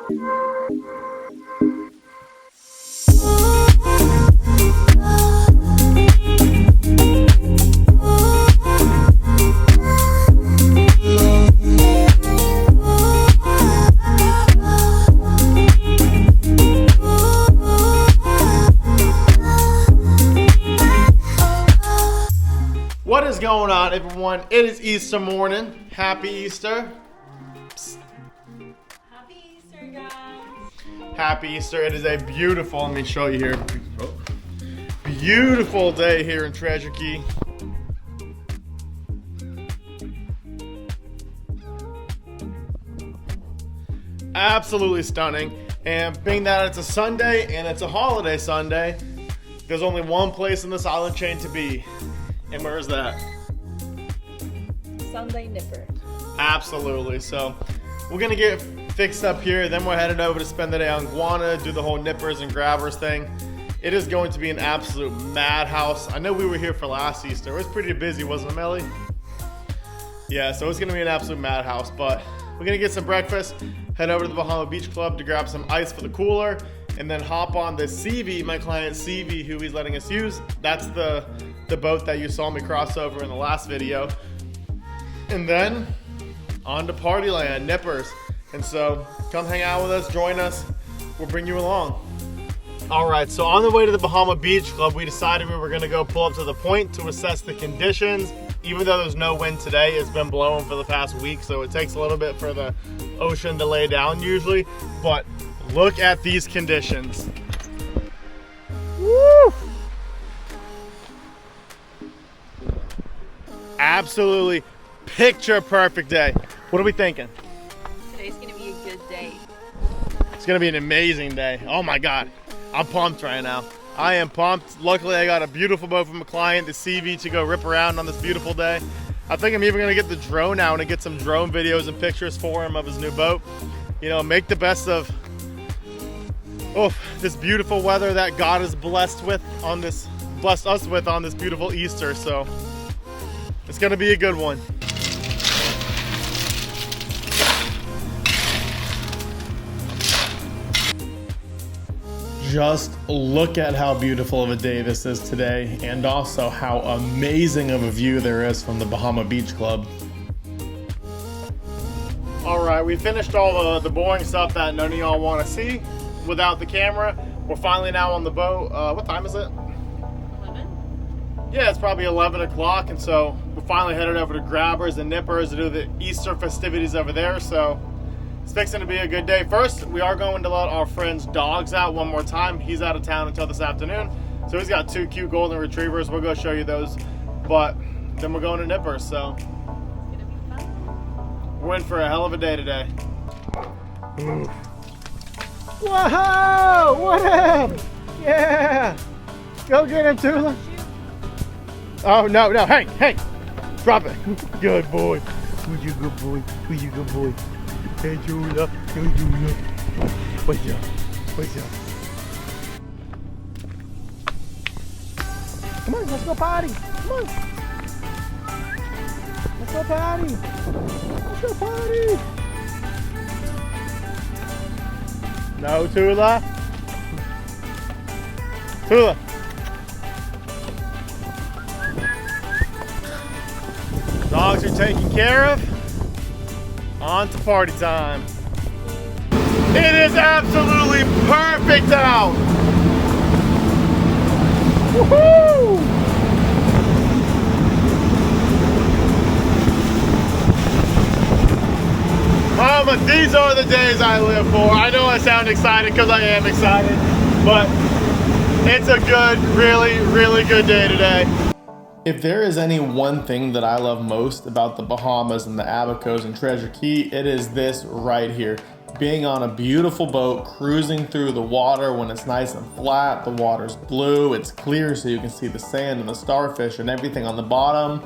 What is going on, everyone? It is Easter morning. Happy Easter. Psst. Happy Easter, guys. Happy Easter. It is a beautiful, let me show you here. Beautiful day here in Treasure Cay. Absolutely stunning. And being that it's a Sunday and it's a holiday Sunday, there's only one place in this island chain to be. And where is that? Sunday Nipper. Absolutely. So we're gonna get fixed up here, then we're headed over to spend the day on Guana, do the whole nippers and grabbers thing. It is going to be an absolute madhouse. I know we were here for last Easter. It was pretty busy, wasn't it, Melly? Yeah, so it's gonna be an absolute madhouse, but we're gonna get some breakfast, head over to the Bahamas Beach Club to grab some ice for the cooler, and then hop on the SeaVee, my client SeaVee, who he's letting us use. That's the boat that you saw me cross over in the last video. And then on to Partyland, Nippers. And so come hang out with us, join us, we'll bring you along. All right, so on the way to the Bahamas Beach Club, we decided we were gonna go pull up to the point to assess the conditions. Even though there's no wind today, it's been blowing for the past week, so it takes a little bit for the ocean to lay down usually, but look at these conditions. Woo! Absolutely picture perfect day. What are we thinking? Today's gonna be a good day. It's gonna be an amazing day. Oh my God, I'm pumped right now. I am pumped. Luckily, I got a beautiful boat from a client, the SeaVee, to go rip around on this beautiful day. I think I'm even gonna get the drone out and get some drone videos and pictures for him of his new boat. You know, make the best of this beautiful weather that God has blessed us with on this beautiful Easter. So it's gonna be a good one. Just look at how beautiful of a day this is today, and also how amazing of a view there is from the Bahamas Beach Club. All right, we finished all the boring stuff that none of y'all want to see without the camera. We're finally now on the boat. What time is it? 11? Yeah, it's probably 11 o'clock, and so we're finally headed over to Grabbers and Nippers to do the Easter festivities over there. So it's fixing to be a good day. First, we are going to let our friend's dogs out one more time. He's out of town until this afternoon. So he's got 2 cute golden retrievers. We'll go show you those. But then we're going to Nippers, so It's gonna be fun. we're in for a hell of a day today. Whoa! What up? Yeah! Go get him, Tula. Oh, no, hey! Drop it. Good boy. Who's your good boy? Who's your good boy? Hey, Tula. Hey, Tula. What's up? Come on, let's go potty. Come on. Let's go potty. No, Tula. Dogs are taken care of. On to party time. It is absolutely perfect out. Woohoo! Mama, these are the days I live for. I know I sound excited because I am excited, but it's a good, really, really good day today. If there is any one thing that I love most about the Bahamas and the Abacos and Treasure Cay, it is this right here. Being on a beautiful boat, cruising through the water when it's nice and flat, the water's blue, it's clear so you can see the sand and the starfish and everything on the bottom.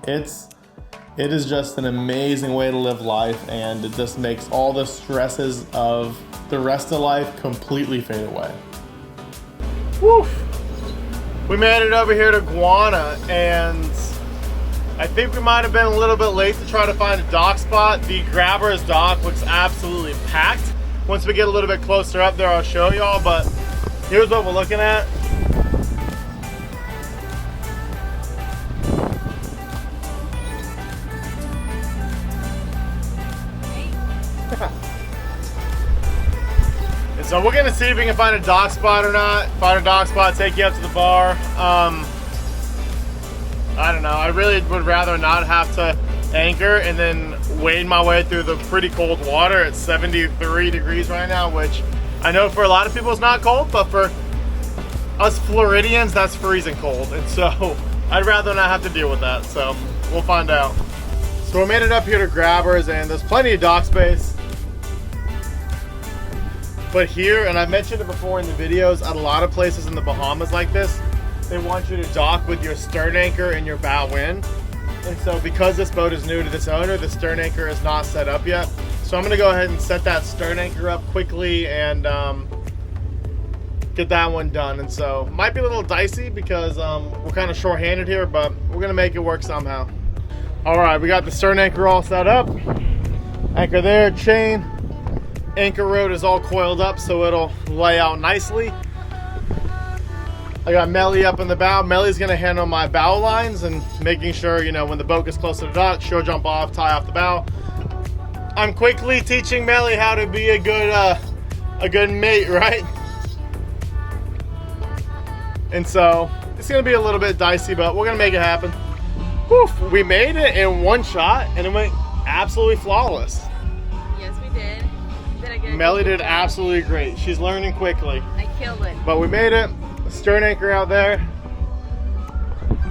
It is just an amazing way to live life, and it just makes all the stresses of the rest of life completely fade away. Woo! We made it over here to Guana, and I think we might have been a little bit late to try to find a dock spot. The Grabbers dock looks absolutely packed. Once we get a little bit closer up there, I'll show y'all, but here's what we're looking at. And so we're gonna see if we can find a dock spot or not. Find a dock spot, take you up to the bar. I don't know, I really would rather not have to anchor and then wade my way through the pretty cold water. It's 73 degrees right now, which I know for a lot of people it's not cold, but for us Floridians, that's freezing cold. And so I'd rather not have to deal with that. So we'll find out. So we made it up here to Grabbers, and there's plenty of dock space. But here, and I mentioned it before in the videos, at a lot of places in the Bahamas like this, they want you to dock with your stern anchor and your bow wind. And so because this boat is new to this owner, the stern anchor is not set up yet. So I'm gonna go ahead and set that stern anchor up quickly and get that one done. And so might be a little dicey because we're kind of short-handed here, but we're gonna make it work somehow. All right, we got the stern anchor all set up. Anchor there, chain. Anchor rod is all coiled up so it'll lay out nicely. I got Melly up in the bow. Melly's gonna handle my bow lines and making sure, you know, when the boat gets close to the dock, she'll jump off, tie off the bow. I'm quickly teaching Melly how to be a good mate, right? And so it's gonna be a little bit dicey, but we're gonna make it happen. Whew, we made it in one shot and it went absolutely flawless. Yes, we did. Melly did absolutely great. She's learning quickly. I killed it. But we made it. Stern anchor out there.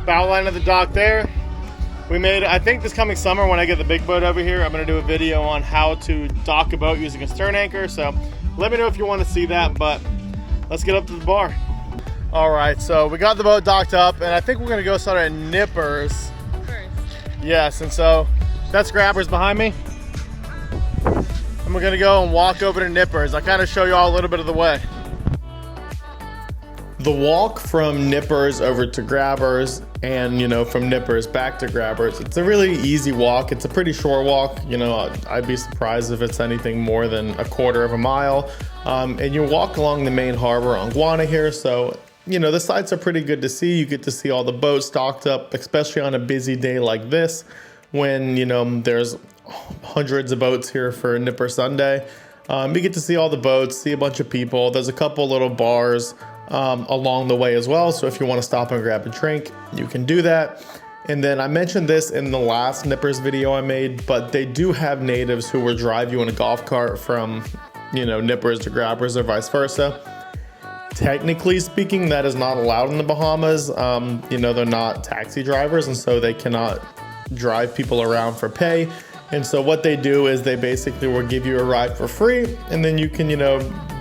Bow line of the dock there. We made it. I think this coming summer when I get the big boat over here, I'm going to do a video on how to dock a boat using a stern anchor. So let me know if you want to see that, but let's get up to the bar. All right, so we got the boat docked up and I think we're going to go start at Nippers. First. Yes, and so that's Grabbers behind me. And we're gonna go and walk over to Nippers. I kind of show you all a little bit of the way. The walk from Nippers over to Grabbers and, you know, from Nippers back to Grabbers, it's a really easy walk. It's a pretty short walk. You know, I'd be surprised if it's anything more than a quarter of a mile. And you walk along the main harbor on Guana here. So, you know, the sights are pretty good to see. You get to see all the boats docked up, especially on a busy day like this when, you know, there's hundreds of boats here for Nipper Sunday. You get to see all the boats, see a bunch of people. There's a couple little bars along the way as well. So if you want to stop and grab a drink, you can do that. And then I mentioned this in the last Nippers video I made, but they do have natives who will drive you in a golf cart from, you know, Nippers to Grabbers or vice versa. Technically speaking, that is not allowed in the Bahamas. You know, they're not taxi drivers, and so they cannot drive people around for pay. And so what they do is they basically will give you a ride for free, and then you can, you know,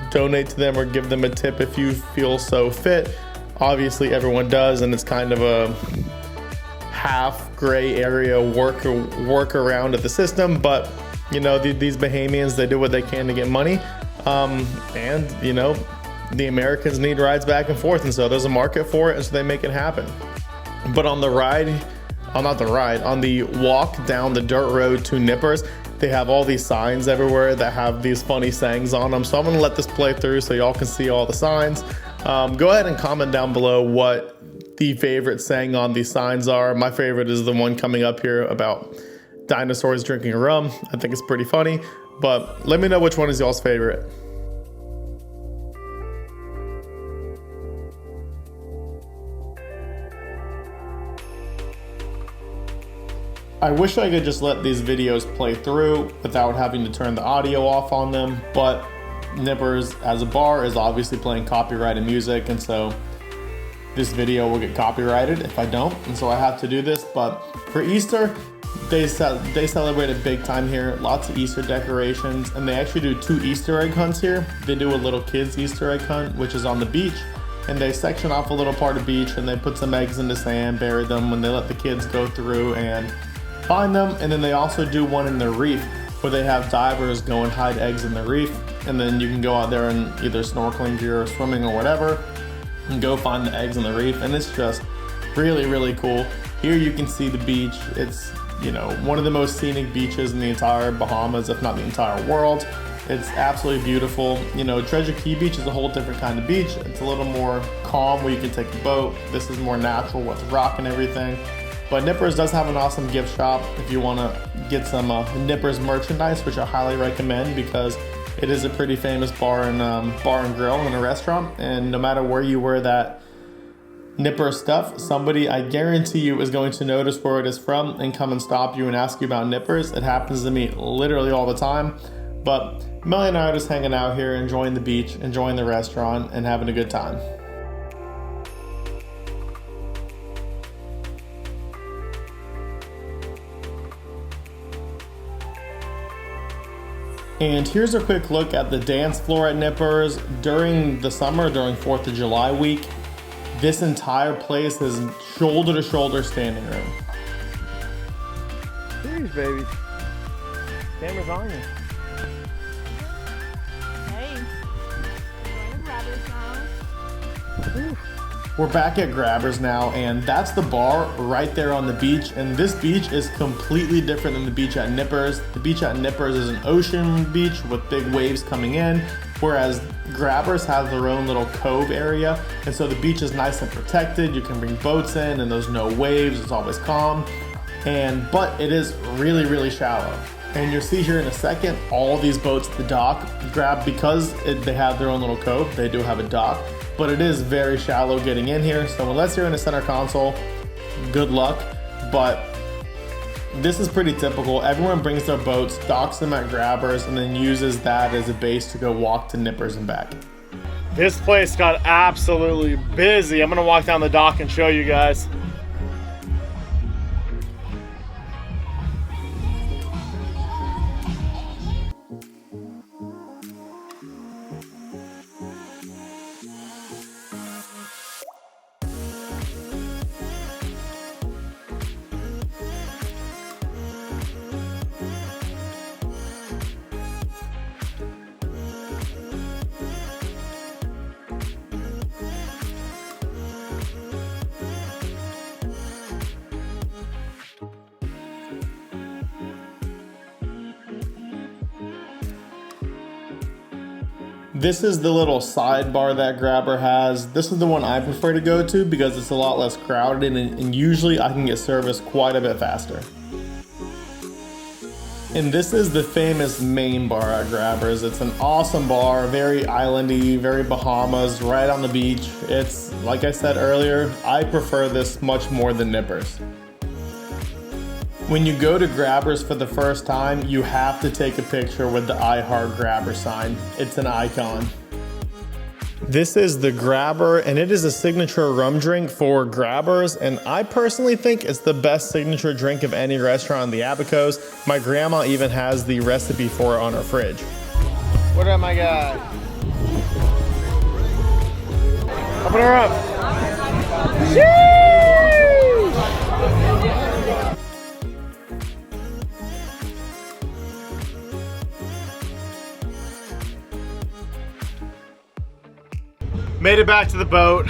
donate to them or give them a tip if you feel so fit. Obviously everyone does, and it's kind of a half gray area work around of the system, but you know, these Bahamians, they do what they can to get money. And you know, the Americans need rides back and forth, and so there's a market for it, and so they make it happen. But on the ride, on the walk down the dirt road to Nippers, they have all these signs everywhere that have these funny sayings on them. So I'm gonna let this play through so y'all can see all the signs. Go ahead and comment down below what the favorite saying on these signs are. My favorite is the one coming up here about dinosaurs drinking rum. I think it's pretty funny, but let me know which one is y'all's favorite. I wish I could just let these videos play through without having to turn the audio off on them, but Nippers as a bar is obviously playing copyrighted music, and so this video will get copyrighted if I don't, and so I have to do this. But for Easter, they celebrate it big time here. Lots of Easter decorations, and they actually do 2 Easter egg hunts here. They do a little kids Easter egg hunt, which is on the beach, and they section off a little part of beach and they put some eggs in the sand, bury them, and they let the kids go through and find them. And then they also do one in the reef where they have divers go and hide eggs in the reef, and then you can go out there in either snorkeling gear or swimming or whatever and go find the eggs in the reef. And it's just really, really cool. Here you can see the beach. It's, you know, one of the most scenic beaches in the entire Bahamas, if not the entire world. It's absolutely beautiful. You know, Treasure Cay Beach is a whole different kind of beach. It's a little more calm where you can take a boat. This is more natural with rock and everything. But Nippers does have an awesome gift shop if you want to get some Nippers merchandise, which I highly recommend because it is a pretty famous bar and grill and a restaurant. And no matter where you wear that Nipper stuff, somebody, I guarantee you, is going to notice where it is from and come and stop you and ask you about Nippers. It happens to me literally all the time. But Melly and I are just hanging out here, enjoying the beach, enjoying the restaurant, and having a good time. And here's a quick look at the dance floor at Nippers. During the summer, during 4th of July week, this entire place is shoulder to shoulder standing room. Jeez, baby. Camera's on you. Hey, we're going to Grabbers now. We're back at Grabbers now, and that's the bar right there on the beach. And this beach is completely different than the beach at Nippers. The beach at Nippers is an ocean beach with big waves coming in, whereas Grabbers has their own little cove area. And so the beach is nice and protected. You can bring boats in and there's no waves. It's always calm. But it is really, really shallow. And you'll see here in a second, all these boats at the dock because they have their own little cove. They do have a dock. But it is very shallow getting in here. So unless you're in a center console, good luck. But this is pretty typical. Everyone brings their boats, docks them at Grabbers, and then uses that as a base to go walk to Nippers and back. This place got absolutely busy. I'm gonna walk down the dock and show you guys. This is the little sidebar that Grabber has. This is the one I prefer to go to because it's a lot less crowded and usually I can get service quite a bit faster. And this is the famous main bar at Grabbers. It's an awesome bar, very islandy, very Bahamas, right on the beach. It's, like I said earlier, I prefer this much more than Nippers. When you go to Grabbers for the first time, you have to take a picture with the I Heart Grabber sign. It's an icon. This is the Grabber, and it is a signature rum drink for Grabbers, and I personally think it's the best signature drink of any restaurant in the Abacos. My grandma even has the recipe for it on her fridge. What up, my guy? Open her up. Sheesh! Made it back to the boat.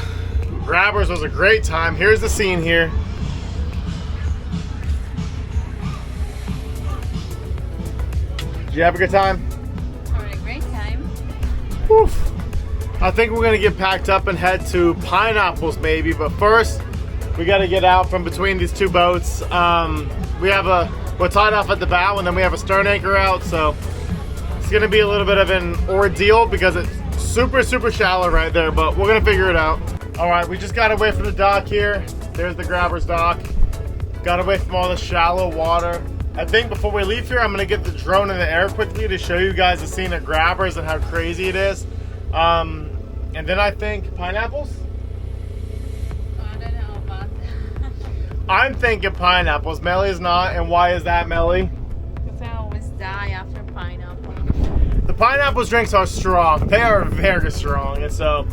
Grabbers was a great time. Here's the scene here. Did you have a good time? Having a great time. Whew. I think we're gonna get packed up and head to Pineapples maybe, but first we gotta get out from between these two boats. We're tied off at the bow and then we have a stern anchor out, so it's gonna be a little bit of an ordeal because it's super shallow right there, but we're gonna figure it out. All right, we just got away from the dock here. There's the Grabbers dock. Got away from all the shallow water. I think before we leave here, I'm gonna get the drone in the air quickly to show you guys the scene at Grabbers and how crazy it is. And then I think Pineapples? I don't know about that. I'm thinking Pineapples. Melly's not, and why is that, Melly? Because I always die after pineapple. The Pineapples drinks are strong. They are very strong, and so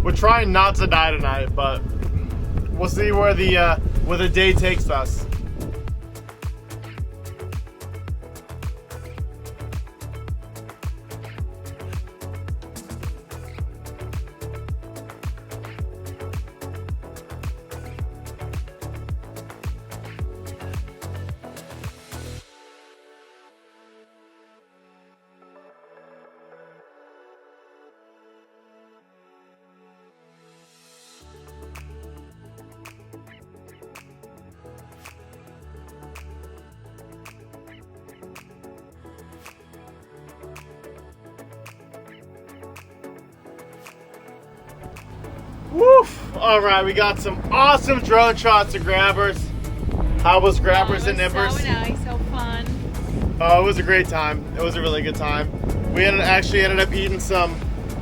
we're trying not to die tonight, but we'll see where the day takes us. All right, we got some awesome drone shots of grabbers. How was grabbers and nippers? So nice, so fun. Oh, it was a great time. It was a really good time. We actually ended up eating some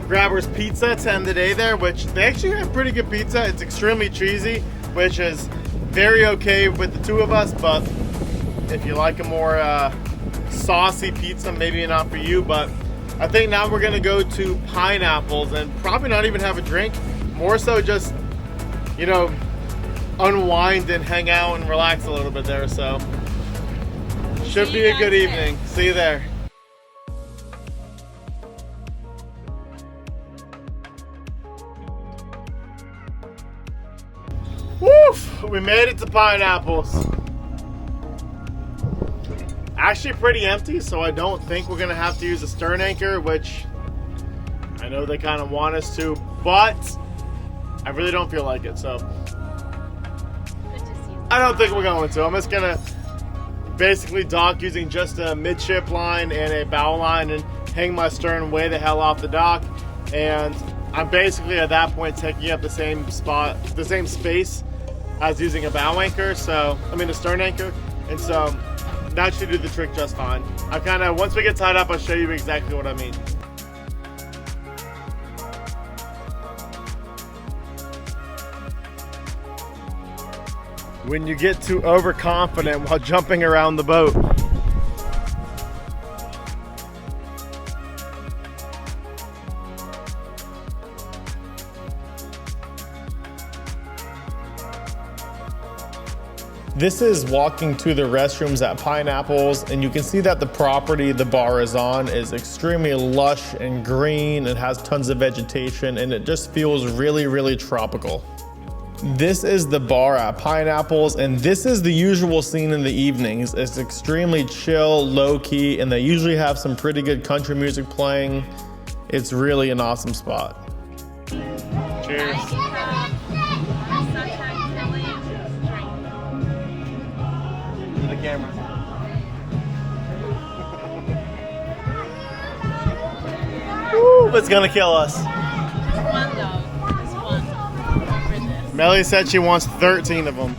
grabbers pizza to end the day there, which they actually have pretty good pizza. It's extremely cheesy, which is very okay with the two of us, but if you like a more saucy pizza, maybe not for you. But I think now we're gonna go to Pineapples and probably not even have a drink, more so just, you know, unwind and hang out and relax a little bit there. So should be a good evening. See you there. Woof! We made it to Pineapples. Actually pretty empty, so I don't think we're gonna have to use a stern anchor, which I know they kind of want us to, but I really don't feel like it, so I don't think we're going to. I'm just gonna basically dock using just a midship line and a bow line and hang my stern way the hell off the dock, and I'm basically at that point taking up the same spot, the same space as using a bow anchor, so I mean a stern anchor, and so that should do the trick just fine. I kind of, once we get tied up, I'll show you exactly what I mean. When you get too overconfident while jumping around the boat. This is walking to the restrooms at Pineapples, and you can see that the property the bar is on is extremely lush and green. It has tons of vegetation and it just feels really, really tropical. This is the bar at Pineapples, and this is the usual scene in the evenings. It's extremely chill, low-key, and they usually have some pretty good country music playing. It's really an awesome spot. Cheers. The camera. Woo, it's gonna kill us. One though. Just one. Melly said she wants 13 of them.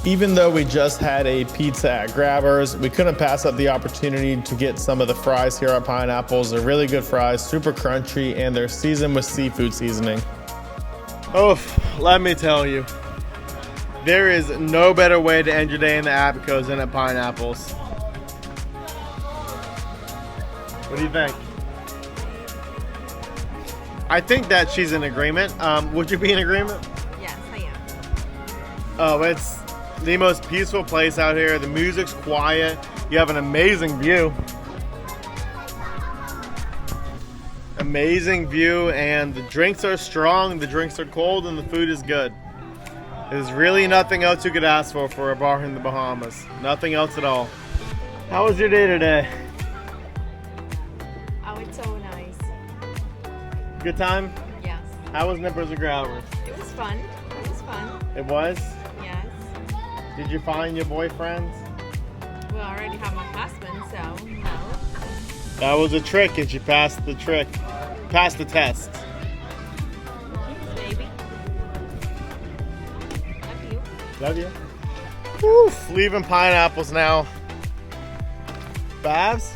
Even though we just had a pizza at Grabbers, we couldn't pass up the opportunity to get some of the fries here at Pineapples. They're really good fries, super crunchy, and they're seasoned with seafood seasoning. Oh, let me tell you. There is no better way to end your day in the Abacos than at Pineapples. What do you think? I think that she's in agreement. Would you be in agreement? Yes, I am. Oh, it's the most peaceful place out here. The music's quiet. You have an amazing view. Amazing view, and the drinks are strong, the drinks are cold, and the food is good. There's really nothing else you could ask for a bar in the Bahamas. Nothing else at all. How was your day today? Oh, it's so nice. Good time? Yes. How was Nippers and Grabbers? It was fun. It was fun. It was? Yes. Did you find your boyfriends? We already have my husband, so no. That was a trick, and she passed the trick. Passed the test. Baby. Love you. Love you. Woof, leaving Pineapples now. Babs?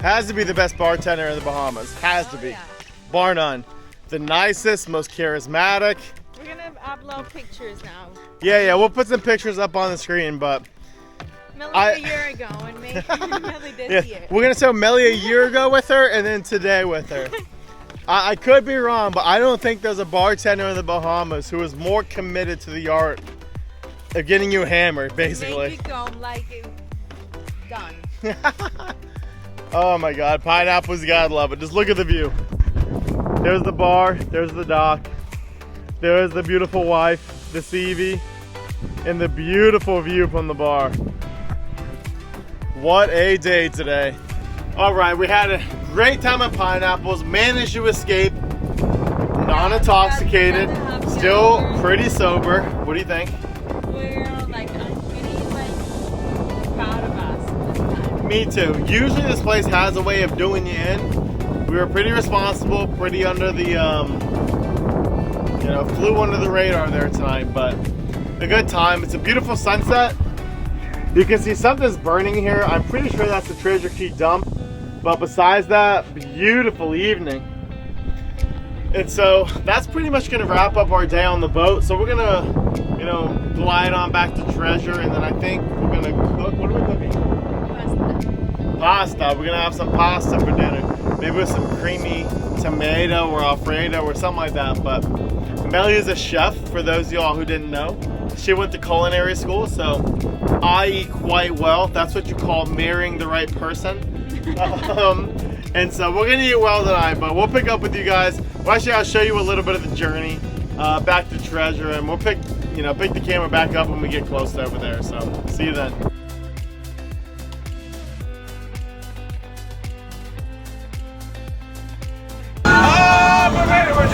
Has to be the best bartender in the Bahamas. Has to be. Yeah. Bar none. The nicest, most charismatic. We're gonna upload pictures now. Yeah, we'll put some pictures up on the screen, but Melly a year ago and maybe Melly this year. we're gonna show Melly a year ago with her and then today with her. I could be wrong, but I don't think there's a bartender in the Bahamas who is more committed to the art of getting you hammered, basically. Make you go like done. Oh my God, Pineapples, you gotta love it. Just look at the view. There's the bar, there's the dock, there's the beautiful wife, the SeaVee, and the beautiful view from the bar. What a day today. All right, we had a great time at Pineapples, managed to escape, non-intoxicated, still pretty sober. What do you think? We're like, I'm pretty proud of us this time. Me too. Usually this place has a way of doing you in. We were pretty responsible, pretty under the you know, flew under the radar there tonight, but a good time. It's a beautiful sunset. You can see something's burning here. I'm pretty sure that's the Treasure Cay dump, but besides that, beautiful evening. And so that's pretty much gonna wrap up our day on the boat. So we're gonna, you know, glide on back to Treasure, and then I think we're gonna cook. What are we cooking? Pasta. We're gonna have some pasta for dinner. Maybe with some creamy tomato or Alfredo or something like that. But Melly is a chef, for those of y'all who didn't know. She went to culinary school, so I eat quite well. That's what you call marrying the right person. And so we're gonna eat well tonight, but we'll pick up with you guys. Well, actually, I'll show you a little bit of the journey back to Treasure, and we'll pick the camera back up when we get close to over there. So see you then.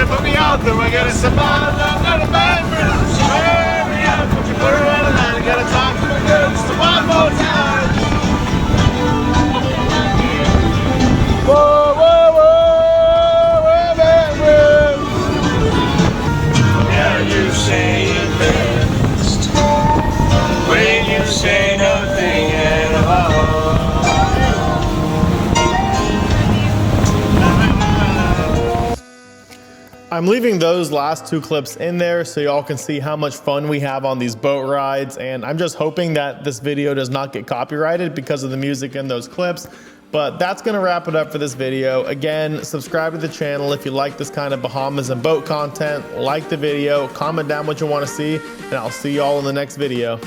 Put me out there, we're gonna survive. I'm not a man, but me out. Put your foot around the line, I gotta talk to my girls just one more time. Whoa, whoa, whoa, whoa, man, whoa. Yeah, you say it best when you say nothing at all. I'm leaving those last two clips in there so y'all can see how much fun we have on these boat rides, and I'm just hoping that this video does not get copyrighted because of the music in those clips. But that's gonna wrap it up for this video. Again, subscribe to the channel if you like this kind of Bahamas and boat content. Like the video, comment down what you want to see, and I'll see y'all in the next video.